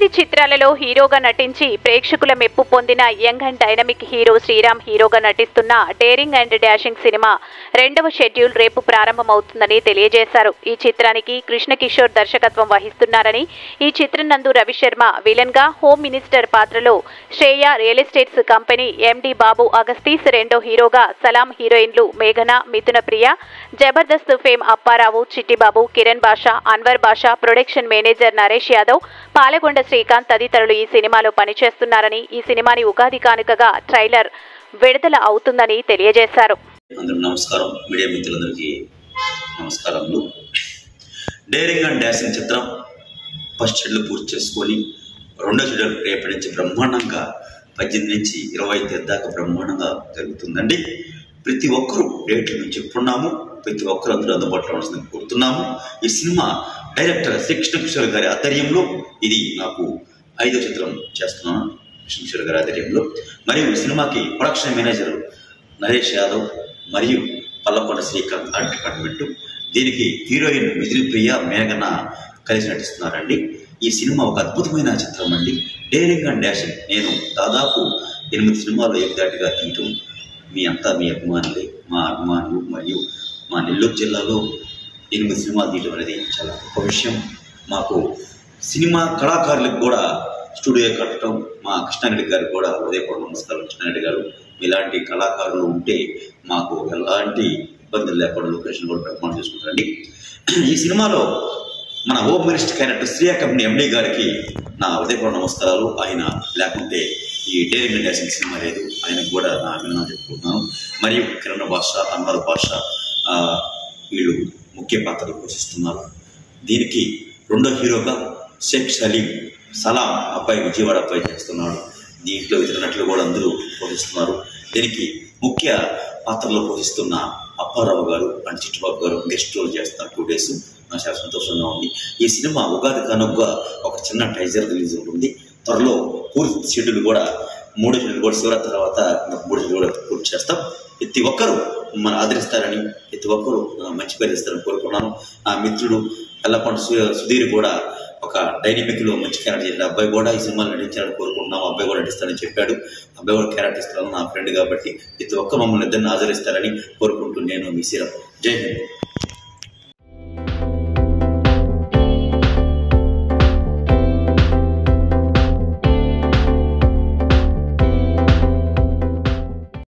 కీర్తి చిత్రాలలో హీరోగా నటించి ప్రేక్షకుల మెప్పు పొందిన young and dynamic hero Sriram హీరోగా నటిస్తున్న డేరింగ్ అండ్ డాషింగ్ సినిమా రెండవ షెడ్యూల్ రేపు ప్రారంభమవుతుందని తెలియజేశారు. ఈ చిత్రానికి కృష్ణ కిషోర్ దర్శకత్వం వహిస్తున్నారని, ఈ చిత్రం నందు రవిశర్మ విలన్ గా, హోమ్ మినిస్టర్ పాత్రలో Shreya real estates company MD Babu Agastees, రెండో హీరోగా సలాం హీరోయిన్లు మేఘన, Mithuna Priya, Jabardasth fame Apparao, Chittibabu, Kiran Basha, Anwar Basha, production manager Naresh Yadav, Palakonda Srikanth తదితరులు ఈ సినిమాలో పనిచేస్తున్నారని, ఈ సినిమాని ఉగాది కానుకగా ట్రైలర్ విడుదల అవుతుందని తెలియజేశారు. నమస్కారం, మీడియా మిత్రులందరికీ నమస్కారములు. డేరింగ్ అండ్ డాషింగ్ చిత్రం ఫస్ట్ షెడ్యూల్ పూర్తి చేసుకొని రెండో షెడ్యూల్ రేపటి నుంచి బ్రహ్మాండంగా 18 నుంచి 25 దాకా బ్రహ్మాండంగా జరుగుతుందండి. ప్రతి ఒక్కరూ డేట్లు మేము చెప్పుకున్నాము, ప్రతి ఒక్కరు అందరూ అందుబాటులో ఉండాలని కోరుతున్నాము. ఈ సినిమా డైరెక్టర్ శ్రీ కృష్ణ కిషోర్ గారి ఆధ్వర్యంలో, ఇది నాకు 5వ చిత్రం చేస్తున్నాను కృష్ణ కిషోర్ గారి ఆధ్వర్యంలో. మరియు ఈ సినిమాకి ప్రొడక్షన్ మేనేజర్ నరేష్ యాదవ్ మరియు పల్లకొండ శ్రీకాంత్ ఆర్ట్ డిపార్ట్మెంట్, దీనికి హీరోయిన్ మిథున ప్రియ, మేఘన కలిసి నటిస్తున్నారండి. ఈ సినిమా ఒక అద్భుతమైన చిత్రం అండి, డేరింగ్ అండ్ డాషింగ్. నేను దాదాపు 8 సినిమాలు ఏకదాటిగా తీయటం, మీ అభిమానులే, మా అభిమానులు మరియు మా నెల్లూరు జిల్లాలో 8 సినిమాలు తీయటం అనేది చాలా గొప్ప విషయం. మాకు సినిమా కళాకారులకు కూడా స్టూడియో కట్టడం, మా కృష్ణారెడ్డి గారికి కూడా ఉదయపూర్వ నమస్కారం. కృష్ణారెడ్డి గారు, ఇలాంటి కళాకారులు ఉంటే మాకు ఎలాంటి ఇబ్బందులు లేకుండా లొకేషన్ కూడా ప్రమాణం చేసుకుంటారండి. ఈ సినిమాలో మన home minister character Sriya company MD గారికి నా ఉదయపూర్వ నమస్కారాలు. ఆయన లేకుంటే ఈ డేరింగ్ అండ్ డాషింగ్ సినిమా లేదు, ఆయనకు కూడా నా అభినందనలు చెప్పుకుంటున్నాను. మరియు కిరణ్ బాషా, అన్వర్ బాషా వీళ్ళు ముఖ్య పాత్రలు పోషిస్తున్నారు. దీనికి రెండో హీరోగా షేక్ సలీం సలాం అబ్బాయి విజయవాడ అబ్బాయి చేస్తున్నాడు. దీంట్లో ఇతర నటులు కూడా అందరూ పోషిస్తున్నారు. దీనికి ముఖ్య పాత్రలో పోషిస్తున్న అప్పారావు గారు అండ్ చిట్టిబాబు గారు గెస్ట్ రోల్ చేస్తున్నారు 2 days. నాకు చాలా సంతోషంగా ఉంది. ఈ సినిమా ఉగాది కానుకగా ఒక చిన్న టైజర్ రిలీజ్ ఉంటుంది. త్వరలో పూర్తి షెడ్యూల్ కూడా 3వ షెడ్యూల్ కూడా శివరాత్రి తర్వాత 3వ షెడ్యూల్ కూడా పూర్తి చేస్తాం. ప్రతి ఒక్కరూ మన ఆదరిస్తారని, ప్రతి ఒక్కరూ మంచి పేరు ఇస్తారని కోరుకున్నాను. నా మిత్రుడు పల్లకొండ సుధీర్ కూడా ఒక డైనమిక్లో మంచి క్యారెక్టర్ చేసిన అబ్బాయి కూడా ఈ సినిమాలో నటించాలని కోరుకుంటున్నాం. అబ్బాయి కూడా నటిస్తారని చెప్పాడు. అబ్బాయి కూడా క్యారెక్టర్ ఇస్తాను, నా ఫ్రెండ్ కాబట్టి ప్రతి ఒక్కరు మమ్మల్ని ఇద్దరిని ఆదరిస్తారని కోరుకుంటూ నేను మీ శ్రీరామ్. జై హింద్.